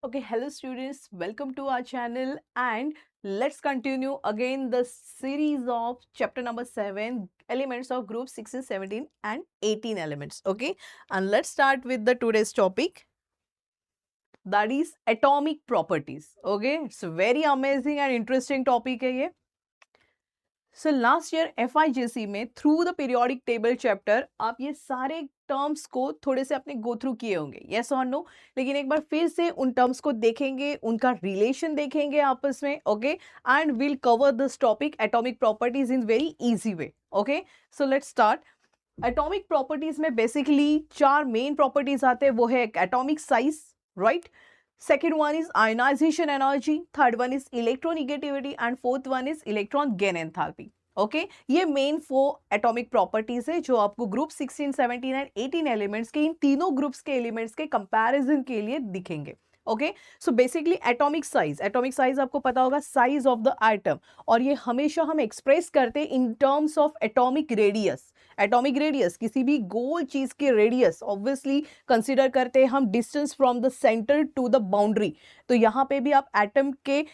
Okay, hello students, welcome to our channel and let's continue again the series of chapter number 7 elements of group 16, 17 and 18 elements. Okay, and let's start with the today's topic, that is atomic properties. Okay, it's a very amazing and interesting topic है ये. So last year FIJC में through the periodic table chapter आप ये सारे terms को थोड़े से अपने गो थ्रू किए होंगे, यस और नो. लेकिन एक बार फिर से उन टर्म्स को देखेंगे, उनका रिलेशन देखेंगे आपस में. Okay, and will cover this topic atomic properties in very easy way. Okay, so let's start. Atomic properties में बेसिकली चार मेन प्रॉपर्टीज आते हैं. वो है atomic size, right? Second one is ionization energy, third one is electronegativity and fourth one is electron gain enthalpy. Okay, ये main 4 atomic properties है जो आपको ग्रुप 16, 17 एंड 18 एलिमेंट्स के इन तीनों ग्रुप्स के एलिमेंट्स के कंपैरिजन के लिए दिखेंगे. Okay, so basically atomic size आपको पता होगा, साइज ऑफ द एटम, और ये हमेशा हम एक्सप्रेस करते हैं in terms of atomic radius. Atomic radius किसी भी गोल चीज के रेडियस ऑब्वियसली कंसिडर करते हैं हम distance from the centre to the boundary. तो यहाँ पे भी आप एटम के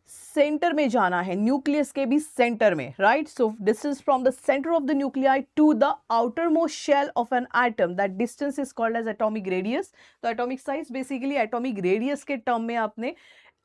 सेंटर में जाना है, न्यूक्लियस के भी सेंटर में, right? So distance from the centre of the nuclei to the outer most shell of an atom, that distance is called as atomic radius. तो atomic size basically atomic radius के term में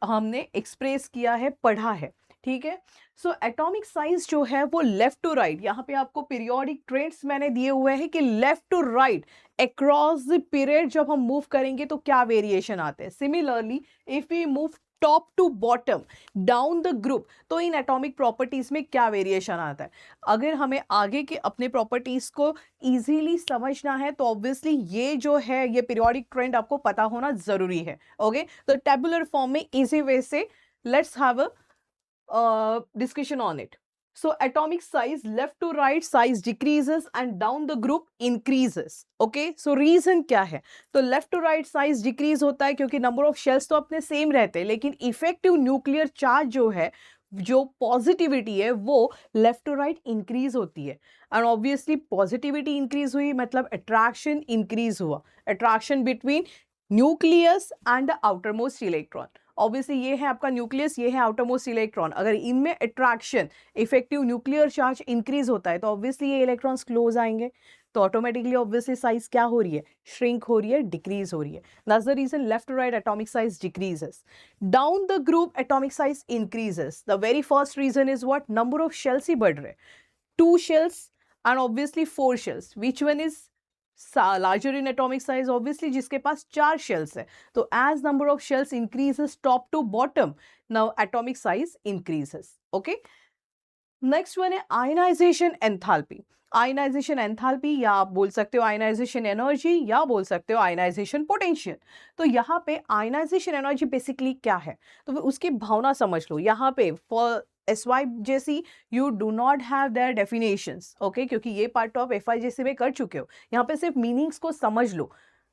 हमने express किया है, पढ़ा है. ठीक है, सो एटॉमिक साइज जो है वो लेफ्ट टू राइट, यहाँ पे आपको पीरियोडिक ट्रेंड्स मैंने दिए हुए हैं कि left to right across the period जब हम मूव करेंगे तो क्या वेरिएशन आते हैं. Similarly if we move top to bottom down the group, तो इन एटॉमिक प्रॉपर्टीज में क्या वेरिएशन आता है. अगर हमें आगे के अपने प्रॉपर्टीज को इजीली समझना है तो ऑब्वियसली ये जो है ये पीरियोडिक ट्रेंड आपको पता होना जरूरी है. ओके, तो टेबुलर फॉर्म में इजी वे से let's have a discussion on it. So atomic size left to right size decreases and down the group increases. Okay, so reason क्या है? तो left to right size decrease होता है क्योंकि number of shells तो अपने same रहते हैं, लेकिन effective nuclear charge जो है, जो पॉजिटिविटी है वो लेफ्ट टू राइट इंक्रीज होती है. एंड ऑब्वियसली पॉजिटिविटी इंक्रीज हुई मतलब अट्रैक्शन इंक्रीज हुआ, attraction between nucleus and the outer most electron. Obviously ये है आपका न्यूक्लियस, ये है आउटर मोस्ट इलेक्ट्रॉन. अगर इनमें attraction effective nuclear charge increase होता है तो ऑब्वियसली ये इलेक्ट्रॉन्स क्लोज आएंगे, तो ऑटोमेटिकली ऑब्वियसली साइज क्या हो रही है, श्रिंक हो रही है, डिक्रीज हो रही है. That's the reason left to right atomic size decreases. Down the group atomic size increases. The very first reason is what, number of shells ही बढ़ रहे. 2 shells and obviously 4 shells. Which one is larger in atomic size? Obviously जिसके पास 4 shells है. तो as number of shells increases top to bottom, now atomic size increases. Okay. Next one है ionization enthalpy. Ionization enthalpy या आप बोल सकते हो ionization energy या बोल सकते हो आयनाइजेशन पोटेंशियल. तो यहाँ पे आयनाइजेशन एनर्जी बेसिकली क्या है तो उसकी भावना समझ लो. यहाँ पे फॉर SY जैसी you do not have their definitions. Okay, क्योंकि ये पार्ट ऑफ FIJC में कर चुके हो. यहाँ पे सिर्फ मीनिंग्स को समझ लो,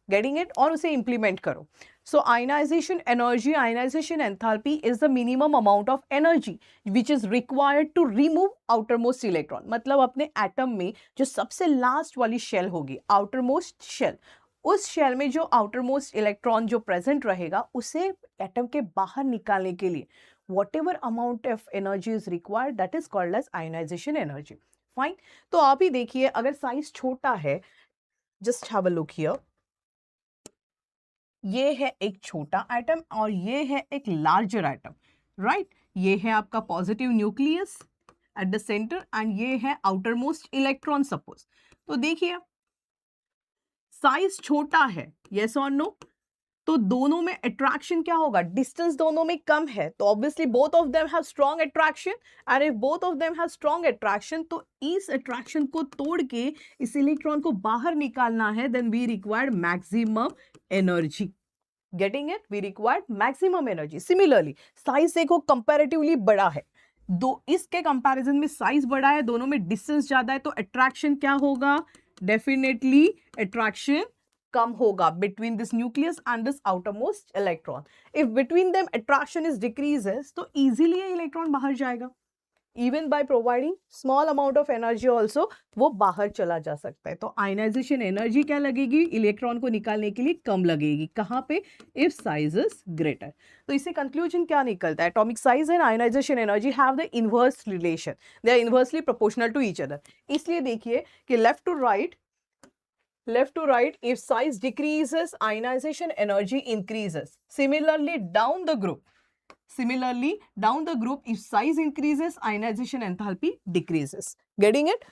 गेटिंग इट, और उसे इंप्लीमेंट करो. So ionization energy, ionization enthalpy is the minimum amount of energy which is required to remove outermost electron. मतलब अपने एटम में जो सबसे लास्ट वाली शेल होगी, outermost शेल, उस शेल में जो outermost इलेक्ट्रॉन जो प्रेजेंट रहेगा उसे एटम के बाहर निकालने के लिए whatever amount of energy is required, that is called as ionization energy. Fine. तो आप ही देखिए, अगर साइज छोटा है, just have a look here. ये है एक छोटा एटम और ये है एक लार्जर एटम, राइट? ये है आपका positive nucleus eight the centre and ये है आउटर मोस्ट इलेक्ट्रॉन सपोज. तो देखिए साइज छोटा है, यस और नो, तो दोनों में अट्रैक्शन क्या होगा, डिस्टेंस दोनों में कम है, तो obviously both of them have strong attraction. And if both of them have strong attraction तो इस अट्रैक्शन को तोड़ के इस इलेक्ट्रॉन को बाहर निकालना है, then we required maximum energy. Getting it? We required maximum energy. Similarly, size देखो कंपैरेटिवली बड़ा है, दो इसके कंपैरिजन में साइज बड़ा है, दोनों में डिस्टेंस ज्यादा है, तो अट्रैक्शन क्या होगा, डेफिनेटली अट्रैक्शन कम होगा between this nucleus and this outermost electron. If between them attraction is decreases तो easily ये इलेक्ट्रॉन बाहर जाएगा. Even by providing small amount of energy also वो बाहर चला जा सकता है। तो आयनाइजेशन एनर्जी क्या लगेगी, इलेक्ट्रॉन को निकालने के लिए कम लगेगी, कहाँ पे, इफ साइज इज ग्रेटर। तो इससे कंक्लूजन क्या निकलता है, atomic size and ionization energy have the inverse relation, they are inversely proportional to each other. इसलिए देखिए कि left to right, if size decreases, ionization energy increases. Similarly down the group, if size increases, ionization enthalpy decreases. Getting it?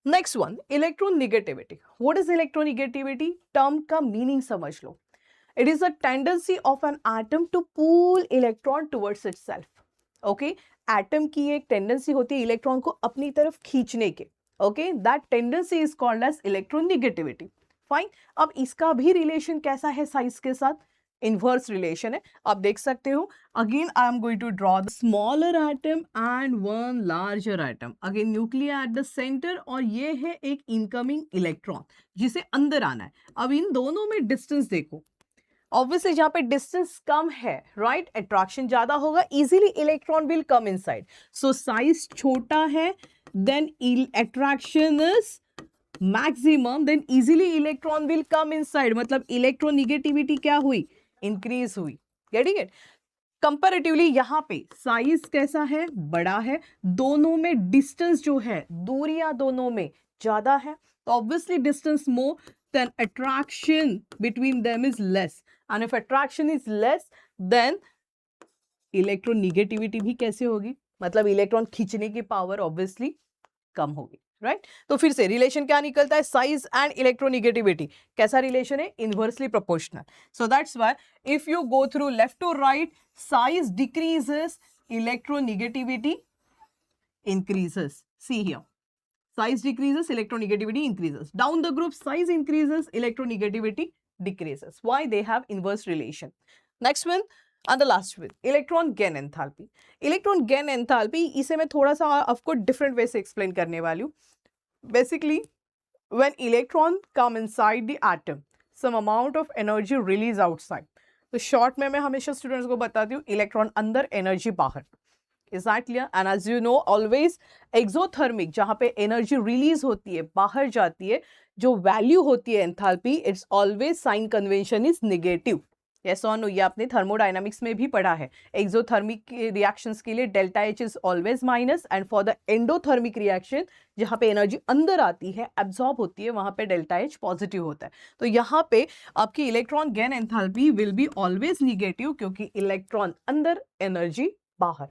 Next one, electronegativity. What is electronegativity? Term का meaning समझ लो. It is a tendency of an atom to pull electron towards itself. Okay? Atom की एक tendency होती है electron को अपनी तरफ खींचने के. Okay? That tendency is called as electronegativity. Fine. अब इसका भी रिलेशन कैसा है साइज के साथ, इनवर्स रिलेशन है, आप देख सकते हो। Again I am going to draw the smaller atom and one larger atom, again nuclear at the centre, और ये है एक इनकमिंग इलेक्ट्रॉन जिसे अंदर आना है। अब इन दोनों में डिस्टेंस देखो, ऑब्वियसली जहां पे डिस्टेंस कम है, राइट, अट्रैक्शन ज्यादा होगा, easily electron will come inside. So size छोटा है, then attraction is maximum, then easily electron will come inside, मतलब इलेक्ट्रोनिगेटिविटी क्या हुई, इंक्रीज हुई। Getting it? कंपैरेटिवली यहाँ पे साइज कैसा है, बड़ा है, दोनों में डिस्टेंस जो है, दूरियां दोनों में ज्यादा है, तो obviously distance more, then attraction between them is less, and if attraction is less then electronegativity भी कैसे होगी, मतलब इलेक्ट्रॉन खींचने की पावर ऑब्वियसली कम होगी, राइट? तो फिर से रिलेशन क्या निकलता है, साइज एंड इलेक्ट्रोनिगेटिविटी कैसा रिलेशन है, inversely proportional. So that's why if you go through left to right, size decreases, electronegativity increases. See here, size decreases, electronegativity increases. Down the group, size increases, electronegativity decreases. Why? They have inverse relation. Next one and the last one, electron gain enthalpy. Electron gain enthalpy, इसे मैं थोड़ा सा आपको different way से explain करने वाली हूँ. Basically, when electron come inside the atom, some amount of energy release outside. तो short में मैं हमेशा students को बताती हूँ, electron अंदर, energy बाहर. Is that clear? And as you know, always exothermic, जहाँ पे energy release होती है, बाहर जाती है, जो value होती है enthalpy, it's always sign convention is negative. Yes or no? ये आपने thermodynamics में भी पढ़ा है. Exothermic reactions के लिए delta H is always minus, and for the endothermic reaction, जहाँ पे energy अंदर आती है, absorb होती है, वहाँ पे delta H positive होता है. तो यहाँ पे आपकी electron gain enthalpy will be always negative, क्योंकि electron अंदर, energy बाहर.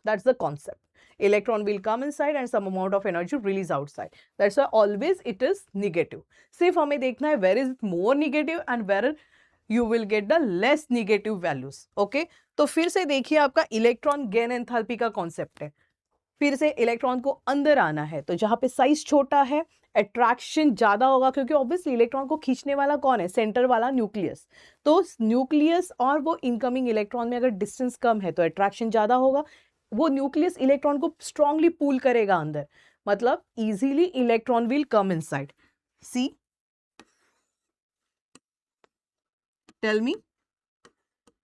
That's the concept. Electron will come inside and some amount of energy release outside. That's why always it is negative. सिर्फ हमें देखना है where is it more negative and where you will get the less negative values. Okay? तो फिर से देखिए आपका electron gain enthalpy का कॉन्सेप्ट है. फिर से इलेक्ट्रॉन को अंदर आना है, तो जहां पे साइज छोटा है, अट्रैक्शन ज्यादा होगा, क्योंकि ऑब्वियसली इलेक्ट्रॉन को खींचने वाला कौन है, सेंटर वाला न्यूक्लियस. तो न्यूक्लियस और वो इनकमिंग इलेक्ट्रॉन में अगर डिस्टेंस कम है तो अट्रैक्शन ज्यादा होगा, वो न्यूक्लियस इलेक्ट्रॉन को स्ट्रांगली पुल करेगा अंदर, मतलब easily electron will come inside. See, tell me,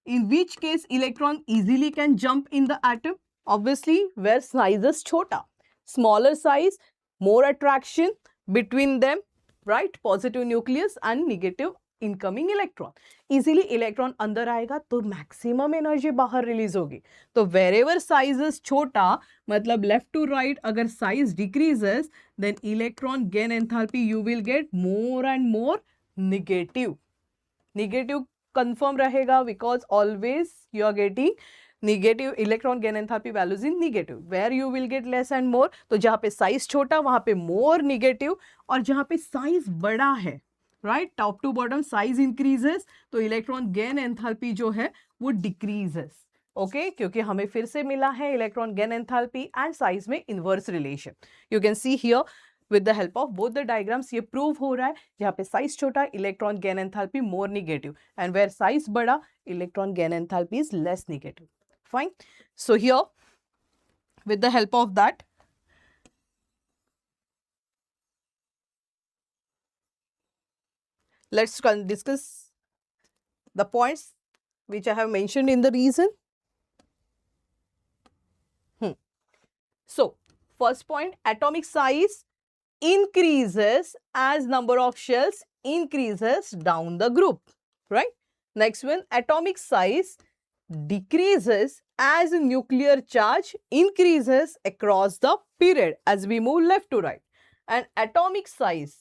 in which case electron easily can jump in the atom? Obviously where size is chota, smaller size, more attraction between them, right? Positive nucleus and negative incoming electron. Easily electron अंदर आएगा तो maximum energy बाहर release होगी. तो wherever size is छोटा, मतलब left to right, अगर size decreases, then electron gain enthalpy you will get more and more negative. Negative confirm रहेगा, because always you are getting negative electron gain enthalpy values in negative. Where you will get less and more, तो जहाँ पे size छोटा वहाँ पे more negative, और जहाँ पे size बड़ा है, right, top to bottom size increases, तो electron gain enthalpy जो है वो decreases. Okay, क्योंकि हमें फिर से मिला है electron gain enthalpy and size में inverse relation. You can see here with the help of both the diagrams ये prove हो रहा है, जहाँ पे size छोटा electron gain enthalpy more negative, and where size बड़ा electron gain enthalpy is less negative. Fine. So here with the help of that, let's discuss the points which I have mentioned in the reason. So first point, atomic size increases as number of shells increases down the group, right? Next one, atomic size decreases as nuclear charge increases across the period as we move left to right. And atomic size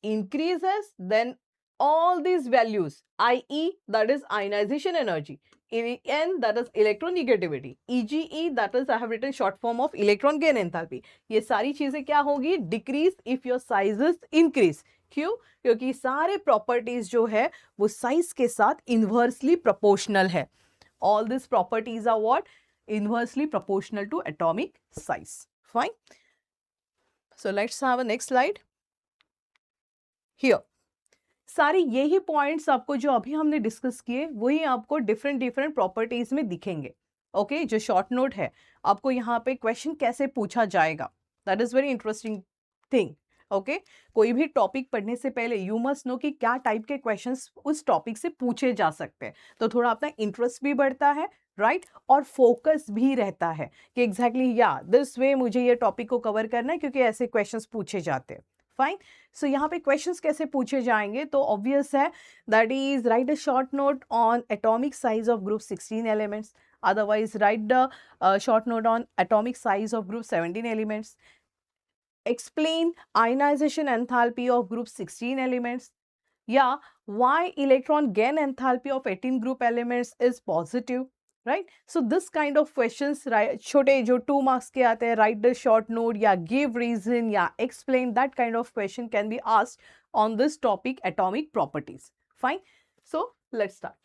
increases, then all these values, IE that is ionization energy, En that is electronegativity, EGE that is I have written short form of electron gain enthalpy, ये सारी चीजें क्या होगी, decrease if your sizes increase. क्यों? क्योंकि सारे properties जो है वो साइज के साथ इनवर्सली प्रोपोर्शनल है. All this properties are what, inversely proportional to atomic size. Fine. So let's have a next slide. Here सारी यही पॉइंट्स आपको जो अभी हमने डिस्कस किए वही आपको डिफरेंट डिफरेंट प्रॉपर्टीज में दिखेंगे. ओके जो शॉर्ट नोट है आपको यहाँ पे क्वेश्चन कैसे पूछा जाएगा, that is very interesting thing. Okay कोई भी टॉपिक पढ़ने से पहले यू मस्ट नो कि क्या टाइप के क्वेश्चंस उस टॉपिक से पूछे जा सकते हैं, तो थोड़ा अपना इंटरेस्ट भी बढ़ता है, राइट और फोकस भी रहता है कि एग्जैक्टली या दिस वे मुझे ये टॉपिक को कवर करना है क्योंकि ऐसे क्वेश्चंस पूछे जाते हैं. फाइन. सो यहाँ पे क्वेश्चंस कैसे पूछे जाएंगे, तो ऑब्वियस है that is right a short note on atomic size of group 16 elements, otherwise write the short note on atomic size of group 17 elements, explain ionization enthalpy of group 16 elements, yeah, why electron gain enthalpy of 18 group elements is positive, right? So this kind of questions, right, छोटे जो 2 marks के आते हैं, write the short note या give reason या explain, that kind of question can be asked on this topic atomic properties. Fine. So let's start.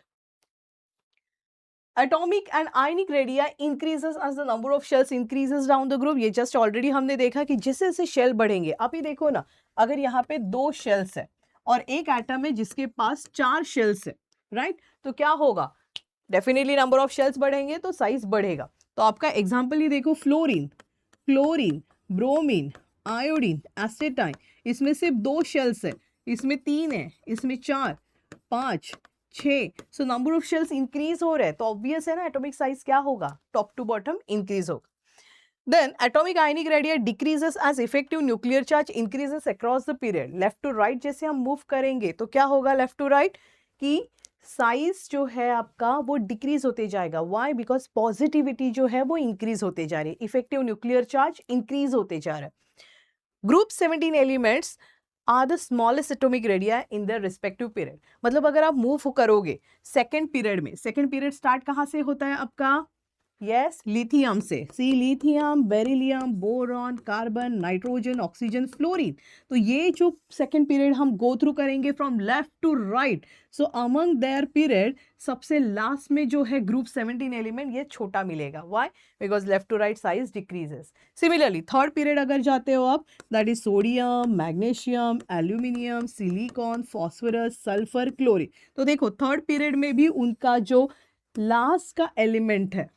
Atomic and ionic radii increases as the number of shells increases down the group. ये just already हमने देखा कि जैसे जैसे shell बढ़ेंगे, आप ही देखो ना, अगर यहाँ पे 2 शेल्स है और एक एटम है जिसके पास 4 शेल्स है, राइट, तो क्या होगा, डेफिनेटली नंबर ऑफ शेल्स बढ़ेंगे तो साइज बढ़ेगा. तो आपका एग्जाम्पल ही देखो, फ्लोरीन, क्लोरीन, ब्रोमीन, आयोडीन, एसिटाइन, इसमें सिर्फ 2 शेल्स है, इसमें 3 है, इसमें 4, 5, 6. So number of shells increase हो रहे हैं तो ऑब्वियस है ना एटॉमिक साइज क्या होगा, टॉप टू बॉटम इंक्रीज होगा. Then atomic ionic radii decreases as effective nuclear charge increases across the period. Left to right जैसे हम मूव करेंगे तो क्या होगा लेफ्ट टू राइट, कि साइज जो है आपका वो डिक्रीज होते जाएगा. व्हाई? बिकॉज पॉजिटिविटी जो है वो इंक्रीज होते जा रही है, इफेक्टिव न्यूक्लियर चार्ज इंक्रीज होते जा रहा है. Group 17 elements are the smallest atomic radii in the respective period. मतलब अगर आप मूव करोगे सेकेंड पीरियड में, सेकेंड पीरियड स्टार्ट कहाँ से होता है आपका, यस, लिथियम से. See lithium, beryllium, boron, carbon, nitrogen, oxygen, fluorine. तो ये जो सेकेंड पीरियड हम गो थ्रू करेंगे from left to right, so among their period सबसे लास्ट में जो है ग्रुप 17 एलिमेंट ये छोटा मिलेगा. Why? Because left to right size decreases. Similarly third period अगर जाते हो आप, that is sodium, magnesium, aluminium, silicon, phosphorus, sulphur, chlorine. तो देखो थर्ड पीरियड में भी उनका जो लास्ट का एलिमेंट है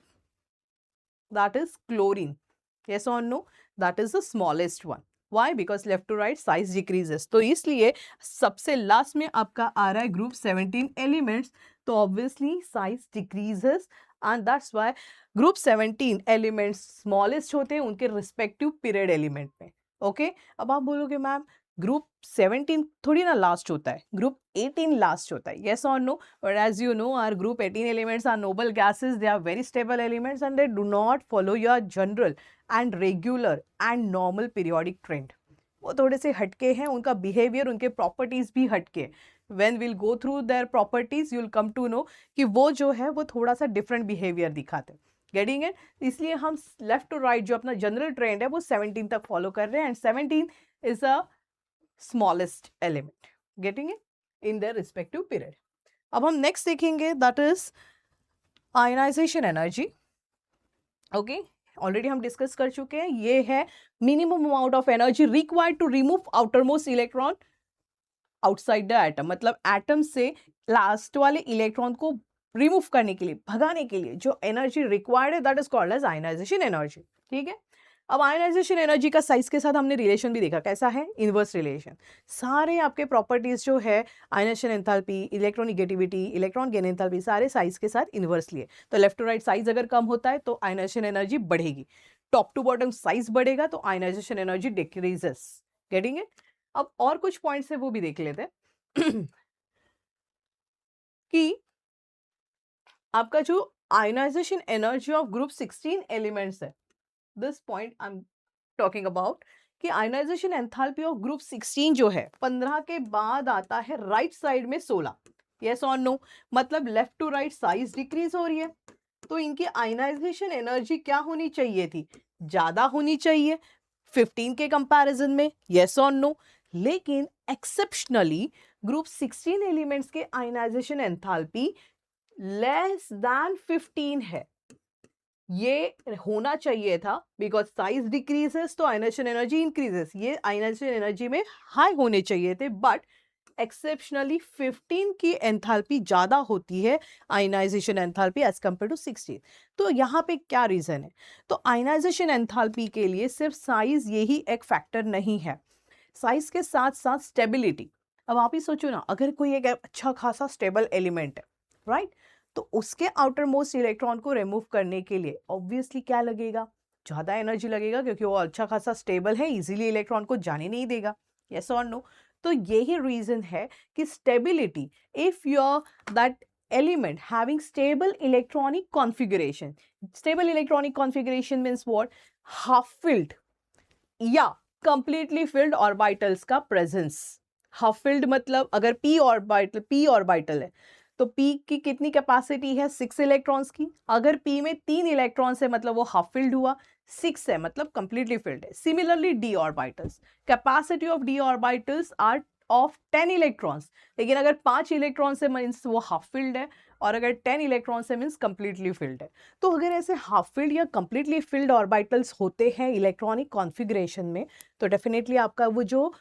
that is chlorine. Yes or no? That is the smallest one. Why? Because left to right size decreases. तो इसलिए सबसे लास्ट में आपका आ रहा है ग्रुप 17 एलिमेंट्स, तो obviously size decreases and that's why group 17 elements smallest होते हैं उनके रिस्पेक्टिव पीरियड एलिमेंट में. ओके अब आप बोलोगे मैम ग्रुप 17 थोड़ी ना लास्ट होता है, ग्रुप 18 लास्ट होता है. येस और no? But as you know our group 18 elements are noble gases, they are very stable elements and they do not follow your general and regular and normal periodic trend. वो थोड़े से हटके हैं, उनका behaviour, उनके properties भी हटके. When will go through their properties you will come to know कि वो जो है वो थोड़ा सा डिफरेंट बिहेवियर दिखाते हैं. Getting it? इसलिए हम लेफ्ट टू राइट जो अपना जनरल ट्रेंड है वो 17 तक फॉलो कर रहे हैं and 17 is a smallest element. Getting it? In their respective period. अब हम next देखेंगे that is ionization energy. Okay? Already हम discuss कर चुके हैं. ये है minimum amount of energy required to remove outermost electron outside the atom. मतलब atom से last वाले electron को remove करने के लिए, भगाने के लिए जो energy required है that is called as ionization energy. ठीक है? अब आयनाइजेशन एनर्जी का साइज के साथ हमने रिलेशन भी देखा, कैसा है, इनवर्स रिलेशन. सारे आपके प्रॉपर्टीज जो है ionization enthalpy, electronegativity, electron gain enthalpy, सारे साइज के साथ इनवर्सली है. तो लेफ्ट टू राइट साइज अगर कम होता है तो आयनाइजेशन एनर्जी बढ़ेगी. टॉप टू बॉटम साइज बढ़ेगा तो ionization energy decreases. Getting it? अब और कुछ पॉइंट्स है वो भी देख लेते हैं कि आपका जो ionization energy of group 16 elements है, this point I am talking about, कि आयनाइजेशन एंथैल्पी ऑफ ग्रुप 16 जो है 15 के बाद आता है राइट साइड में 16। यस और नो? मतलब left to right size decrease हो रही है, तो इनकी आयनाइजेशन एनर्जी क्या होनी चाहिए थी? ज्यादा होनी चाहिए 15 के कंपैरिजन में। यस और नो? लेकिन एक्सेप्शनली ग्रुप 16 एलिमेंट्स के आयनाइजेशन एंथैल्पी लेस देन 15 है। ये होना चाहिए था बिकॉज साइज डिक्रीजेस तो आयनाइजेशन एनर्जी इंक्रीजेस, ये आयनाइजेशन एनर्जी में हाई होने चाहिए थे, बट एक्सेप्शनली 15 की एंथैल्पी ज्यादा होती है ionization enthalpy as compare to 16। तो यहाँ पे क्या रीजन है? तो आयनाइजेशन एंथैल्पी के लिए सिर्फ साइज यही एक फैक्टर नहीं है, साइज के साथ साथ स्टेबिलिटी। अब आप ही सोचो ना, अगर कोई एक अच्छा खासा स्टेबल एलिमेंट है, राइट, तो उसके आउटर मोस्ट इलेक्ट्रॉन को रिमूव करने के लिए ऑब्वियसली क्या लगेगा? ज्यादा एनर्जी लगेगा, क्योंकि वो अच्छा खासा स्टेबल है, इजीली इलेक्ट्रॉन को जाने नहीं देगा। यस और नो? तो यही रीजन है कि stability, if your that element having stable electronic configuration, stable electronic configuration means what? Half filled या कंप्लीटली फिल्ड ऑर्बिटल्स का प्रेजेंस। हाफ फिल्ड मतलब अगर p ऑर्बिटल है तो p की कितनी कैपेसिटी है? 6 इलेक्ट्रॉन्स की। अगर p में 3 इलेक्ट्रॉन्स है मतलब वो हाफ फिल्ड हुआ, 6 है मतलब कंप्लीटली फिल्ड है। Similarly d orbitals, capacity of d orbitals are of 10 electrons, लेकिन अगर 5 इलेक्ट्रॉन्स है मीन्स वो हाफ फिल्ड है, और अगर 10 इलेक्ट्रॉन्स है मीन्स कंप्लीटली फिल्ड है। तो अगर ऐसे हाफ फिल्ड या कंप्लीटली फिल्ड ऑर्बिटल्स होते हैं इलेक्ट्रॉनिक कॉन्फ़िगरेशन में, तो डेफिनेटली आपका वो जो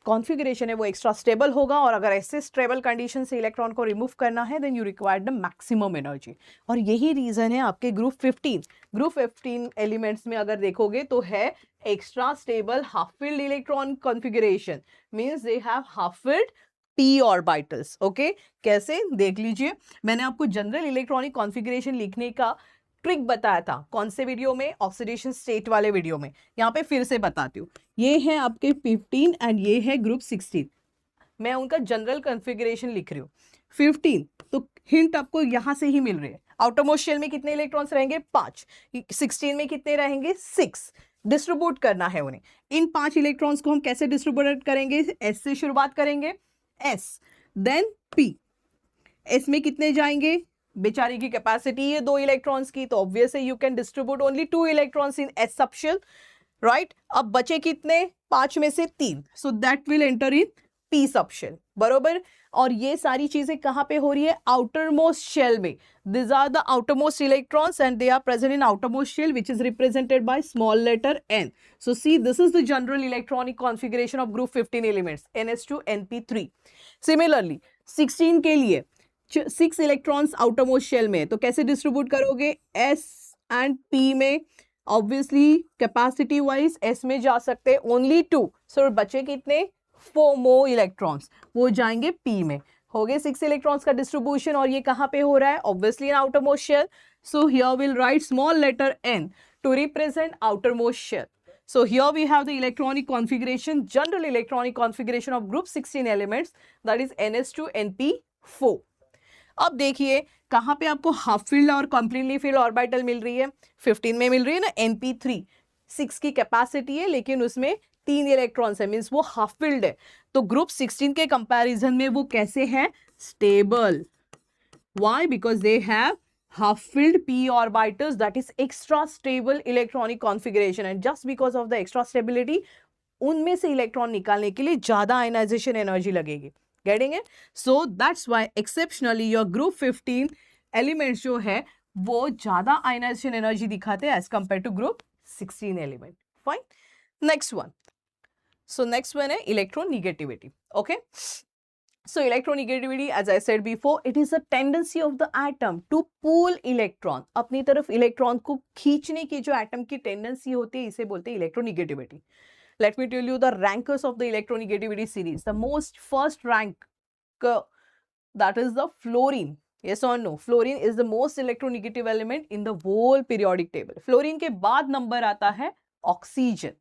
कॉन्फ़िगरेशन है वो एक्स्ट्रा स्टेबल होगा, और अगर ऐसे स्टेबल कंडीशन से इलेक्ट्रॉन को रिमूव करना है then you require the maximum energy. और यही रीजन है आपके ग्रुप 15 एलिमेंट्स में अगर देखोगे तो है extra stable half filled electron configuration, means they have half filled p orbitals. Okay, कैसे देख लीजिए, मैंने आपको जनरल इलेक्ट्रॉनिक कॉन्फ़िगरेशन लिखने का ट्रिक बताया था, कौन से वीडियो में? ऑक्सीडेशन स्टेट वाले वीडियो में। यहाँ पे फिर से बताती हूँ, ये है आपके 15 एंड ये है ग्रुप 16, मैं उनका जनरल कॉन्फ़िगरेशन लिख रही हूँ। 15 तो हिंट आपको यहाँ से ही मिल रही है, आउटरमोस्ट शेल में कितने इलेक्ट्रॉन्स रहेंगे? 5। 16 में कितने रहेंगे? 6। डिस्ट्रीब्यूट करना है उन्हें। इन 5 इलेक्ट्रॉन्स को हम कैसे डिस्ट्रीब्यूट करेंगे? एस से शुरुआत करेंगे, एस देन पी। एस में कितने जाएंगे? बेचारी की कैपेसिटी है 2 इलेक्ट्रॉन्स की, तो ऑब्वियस है you can distribute only 2 electrons in S subshell, right. अब बचे कितने? 5 में से 3, so that will enter in P subshell, बरोबर। और ये सारी चीजें कहां पे हो रही है? आउटर मोस्ट शेल में। This are the outer most electrons and they are present in outer most shell which is represented by small letter n. So see, this is the general electronic configuration of group 15 elements, ns2 np3. Similarly 16 के लिए 6 electrons outer most shell में, तो कैसे distribute करोगे? s and p में। Obviously capacity wise s में जा सकते ओनली 2, सो बचे कितने? 4 मोर इलेक्ट्रॉन्स, वो जाएंगे p में। हो गए 6 इलेक्ट्रॉन्स का डिस्ट्रीब्यूशन, और ये कहां पे हो रहा है? Obviously in outer most shell, so here will write small letter n to represent outermost shell. So here we have the electronic configuration, general electronic configuration of group 16 elements, that is ns2 np4. अब देखिए कहां पे आपको half field और completely filled orbital मिल रही है? 15 में मिल रही है ना, np3। 6 की कैपेसिटी है लेकिन उसमें 3 इलेक्ट्रॉन्स है, मींस वो हाफ फील्ड है। तो ग्रुप 16 के कंपैरिजन में वो कैसे है? Stable. Why? Because they have half-filled p orbitals, that is extra stable electronic configuration, and just because of the extra stability उनमें से इलेक्ट्रॉन निकालने के लिए ज्यादा आयनाइजेशन एनर्जी लगेगी। Getting it? So that's why exceptionally your group 15 elements जो है वो ज्यादा आयनाइजेशन एनर्जी दिखाते हैं as compare to group 16 element. Fine, next one. So next one है electronegativity. Okay, so electronegativity, as I said before, it is a tendency of the atom to pull electron, अपनी तरफ electron को खींचने की जो atom की tendency होती है इसे बोलते हैं electronegativity. Let me tell you the rankers of the electronegativity series. The most first rank that is the fluorine. Yes or no? Fluorine is the most electronegative element in the whole periodic table. Fluorine के बाद number आता है oxygen.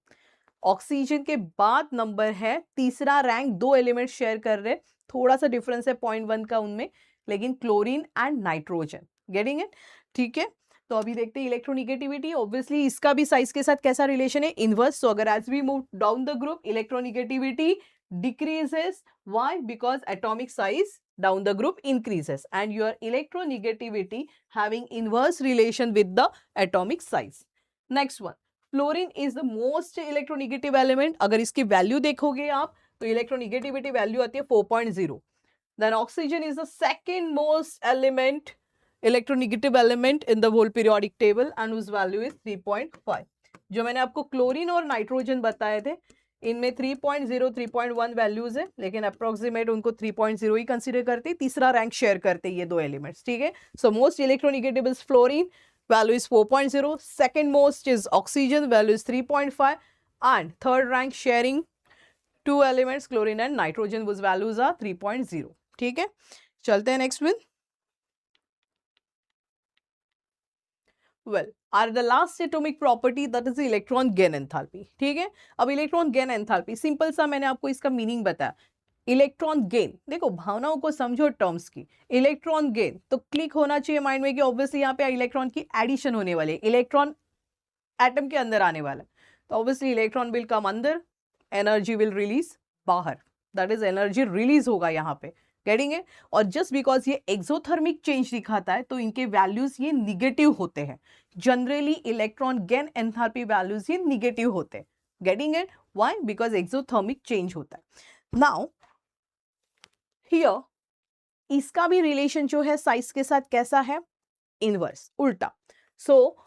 Oxygen के बाद number है तीसरा rank. दो element share कर रहे, थोड़ा सा डिफरेंस है 0.1 का उनमें, लेकिन chlorine and nitrogen. Getting it? ठीक है. तो अभी देखते हैं इलेक्ट्रोनिगेटिविटी. ऑब्वियसली इसका भी साइज के साथ कैसा रिलेशन है? इनवर्स. सो अगर as we move down the group, electronegativity decreases. Why? Because atomic size down the group increases and your electronegativity having inverse relation with the atomic size. Next one, fluorine is the most electronegative element. अगर इसकी value देखोगे आप तो electronegativity value आती है 4.0. Then oxygen is the second most electronegative element in the whole periodic table and whose value is 3.5. जो मैंने आपको क्लोरीन और नाइट्रोजन बताए थे, इनमें 3.0 3.1 वैल्यूज है, लेकिन अप्रोक्सीमेट उनको 3.0 ही कंसीडर करते, तीसरा रैंक शेयर करते ये दो एलिमेंट्स. ठीक है. So most electronegative is fluorine, value is 4.0. second most is oxygen, value is 3.5, and third rank sharing two elements chlorine and nitrogen whose values are 3.0. ठीक है. चलते हैं next with. Well, are the last atomic property that is electron gain enthalpy. ठीक है. अब electron gain enthalpy simple सा मैंने आपको इसका मीनिंग बताया. इलेक्ट्रॉन गेन, देखो भावनाओं को समझो टर्म्स की. इलेक्ट्रॉन गेन तो क्लिक होना चाहिए माइंड में कि ऑब्वियसली यहाँ पे इलेक्ट्रॉन की एडिशन होने वाली है, इलेक्ट्रॉन एटम के अंदर आने वाला है, तो ऑब्वियसली इलेक्ट्रॉन विल कम अंदर, एनर्जी विल रिलीज बाहर. दैट इज एनर्जी रिलीज होगा यहाँ पे. गेटिंग है. और जस्ट बिकॉज ये एक्सोथर्मिक चेंज दिखाता है तो इनके वैल्यूज ये निगेटिव होते हैं. Generally electron gain enthalpy values ये निगेटिव होते हैं. Getting it? Why? Because exothermic change होता है. नाउ हियर इसका भी रिलेशन जो है साइज के साथ कैसा है? इनवर्स, उल्टा. So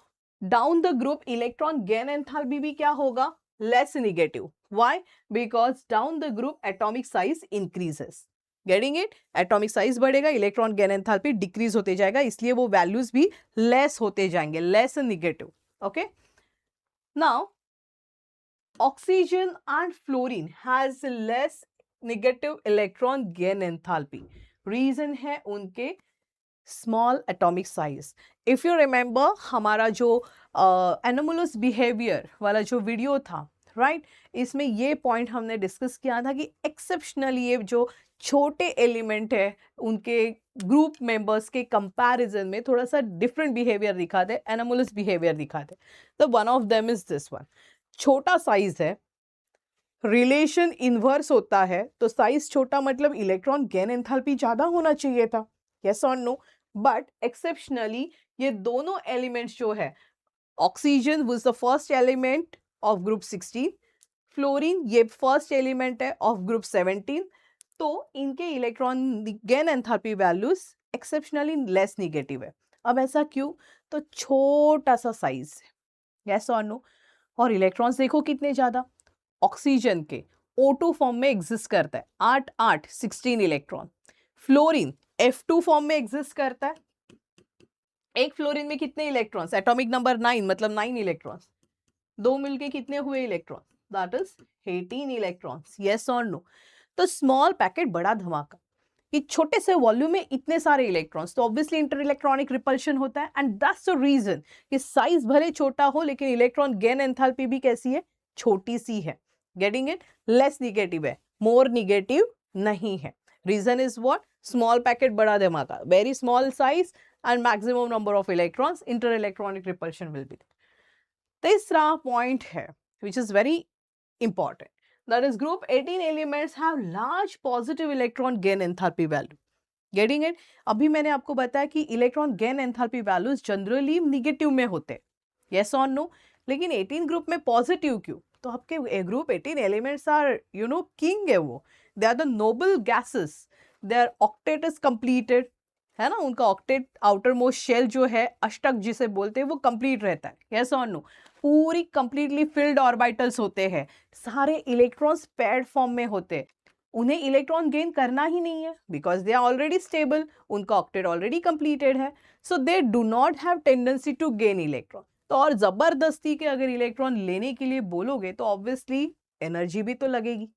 down the group electron gain enthalpy भी क्या होगा? Less negative. Why? Because down the group atomic size increases. Getting it? Atomic size बढ़ेगा, इलेक्ट्रॉन गेन एंथैल्पी डिक्रीज होते जाएगा, इसलिए वो वैल्यूज भी लेस होते जाएंगे, less negative. Okay. Now oxygen and fluorine has less negative electron gain enthalpy. Reason है उनके small atomic size. If you remember हमारा जो एनोमलस बिहेवियर वाला जो वीडियो था, राइट, इसमें ये पॉइंट हमने डिस्कस किया था कि एक्सेप्शनली ये जो छोटे एलिमेंट है उनके ग्रुप मेंबर्स के कंपैरिजन में थोड़ा सा डिफरेंट बिहेवियर दिखाते, एनोमलस बिहेवियर दिखाते. तो one of them is this one. छोटा साइज है, रिलेशन इनवर्स होता है, तो साइज छोटा मतलब इलेक्ट्रॉन गेन एंथैल्पी ज्यादा होना चाहिए था. यस और नो? बट एक्सेप्शनली ये दोनों एलिमेंट्स जो है, oxygen was the first element of group 16, fluorine ये फर्स्ट एलिमेंट है ऑफ ग्रुप 17, तो इनके electron gain enthalpy values exceptionally less negative है. अब ऐसा क्यों? तो छोटा सा साइज है. यस और नो? और इलेक्ट्रॉन्स देखो कितने ज्यादा. ऑक्सीजन के O2 फॉर्म में एग्जिस्ट करता है 8 16 इलेक्ट्रॉन. फ्लोरीन F2 फॉर्म में एग्जिस्ट करता है. एक फ्लोरीन में कितने इलेक्ट्रॉन्स? एटॉमिक नंबर 9 मतलब 9 इलेक्ट्रॉन्स. दो मिलके कितने हुए electron? That is 18 electrons. Yes और नो? तो स्मॉल पैकेट बड़ा धमाका, कि छोटे से वॉल्यूम में इतने सारे इलेक्ट्रॉन्स, तो ऑब्वियसली इंटर इलेक्ट्रॉनिक रिपल्शन होता है. एंड दैट्स द रीजन कि साइज भले छोटा हो लेकिन इलेक्ट्रॉन गेन एंथैल्पी भी कैसी है? छोटी सी है. Getting it? लेस निगेटिव है, मोर निगेटिव नहीं है. Reason is what? Small packet बड़ा धमाका, very small size and maximum number of electrons, inter electronic repulsion will be. तीसरा पॉइंट है which is very important, that is group 18 elements have large positive electron gain enthalpy value. Getting it? अभी मैंने आपको बताया कि electron gain enthalpy values generally negative में होते. Yes और नो? लेकिन 18 ग्रुप में पॉजिटिव क्यों? तो आपके ग्रुप 18 एलिमेंट्स आर किंग है वो. They are the noble gases, their octet is completed, है ना. उनका ऑक्टेट आउटर मोस्ट शेल जो है अष्टक जिसे बोलते हैं वो कंप्लीट रहता है. यस और नो? पूरी कंप्लीटली फिल्ड ऑर्बिटल्स होते हैं, सारे इलेक्ट्रॉन्स पेयर्ड फॉर्म में होते हैं. उन्हें इलेक्ट्रॉन गेन करना ही नहीं है because they are already stable, उनका ऑक्टेट ऑलरेडी कंप्लीटेड है. So they do not have tendency to gain electron. तो और जबरदस्ती के अगर इलेक्ट्रॉन लेने के लिए बोलोगे तो ऑब्वियसली एनर्जी भी तो लगेगी,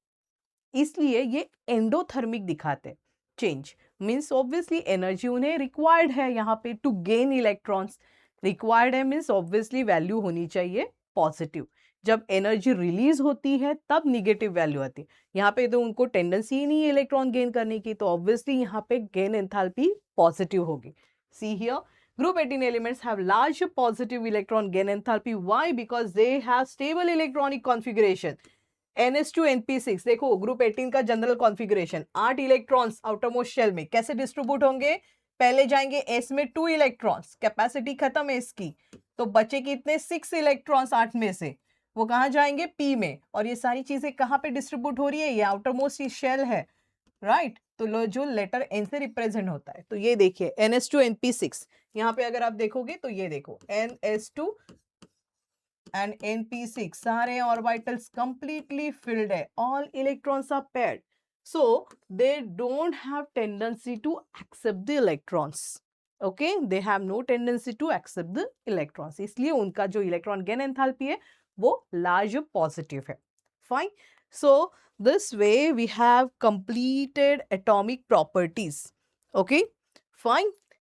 इसलिए ये एंडोथर्मिक दिखाते चेंज. मीन्स ऑब्वियसली एनर्जी उन्हें रिक्वायर्ड है यहाँ पे टू गेन इलेक्ट्रॉन्स। रिक्वायर्ड है मीन्स ऑब्वियसली वैल्यू होनी चाहिए पॉजिटिव। जब एनर्जी रिलीज होती है तब निगेटिव वैल्यू आती है। यहाँ पे तो उनको टेंडेंसी ही नहीं है इलेक्ट्रॉन गेन करने की, तो ऑब्वियसली यहाँ पे गेन एंथैल्पी पॉजिटिव होगी। See here, group 18 elements have large positive electron gain enthalpy. Why? Because they have stable electronic configuration. NS2 NP6, देखो ग्रुप 18 का general configuration, 8 electrons outermost shell में कैसे डिस्ट्रीब्यूट होंगे? पहले जाएंगे S में 2 इलेक्ट्रॉन्स, कैपेसिटी खत्म है इसकी, तो बचे कितने? 6 इलेक्ट्रॉन्स 8 में से, वो कहाँ जाएंगे? P में। और ये सारी चीजें कहाँ पे डिस्ट्रीब्यूट हो रही है? ये आउटरमोस्ट शेल है, राइट? तो जो लेटर N से रिप्रेजेंट होता है, तो ये देखिए NS2 NP6, यहाँ पे अगर आप देखोगे तो ये देखो NS2 and NP6 सारे ऑर्बिटल्स completely filled है, all electrons are paired, so they don't have tendency to accept the electrons. Okay, they have no tendency to accept the electrons, इसलिए उनका जो इलेक्ट्रॉन गेन एंथैल्पी है वो large positive है। Fine, so this way we have completed atomic properties. Okay, fine.